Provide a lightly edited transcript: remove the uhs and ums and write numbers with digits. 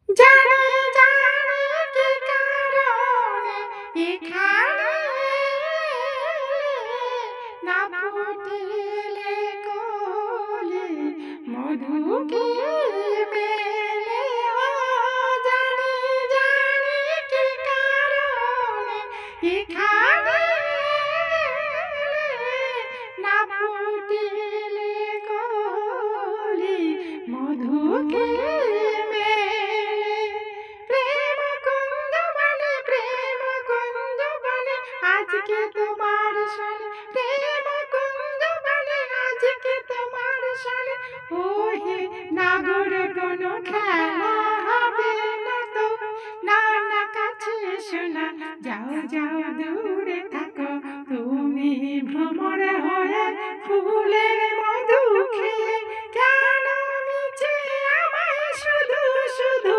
জানি জানি কি কারণে এখানে না ফুটিলে কলি মধু কি মেলে। ও জানি জানি কি কারণে এখানে না ফুটিলে কলি মধু কি মেলে। প্রেম কুঞ্জবনে প্রেম কুঞ্জবনে আজকে তোমার সনে, প্রেম কুঞ্জবনে আজকে তোমার সনে। ও হে নাগর কোনো খেলা হবে না তো, না না কাছে এসো না, যাও যাও দূরে থাকো তুমি ভ্রমর হয়ে ফুলের মধু খেয়ে। কেন মিছে আমায় শুধু শুধু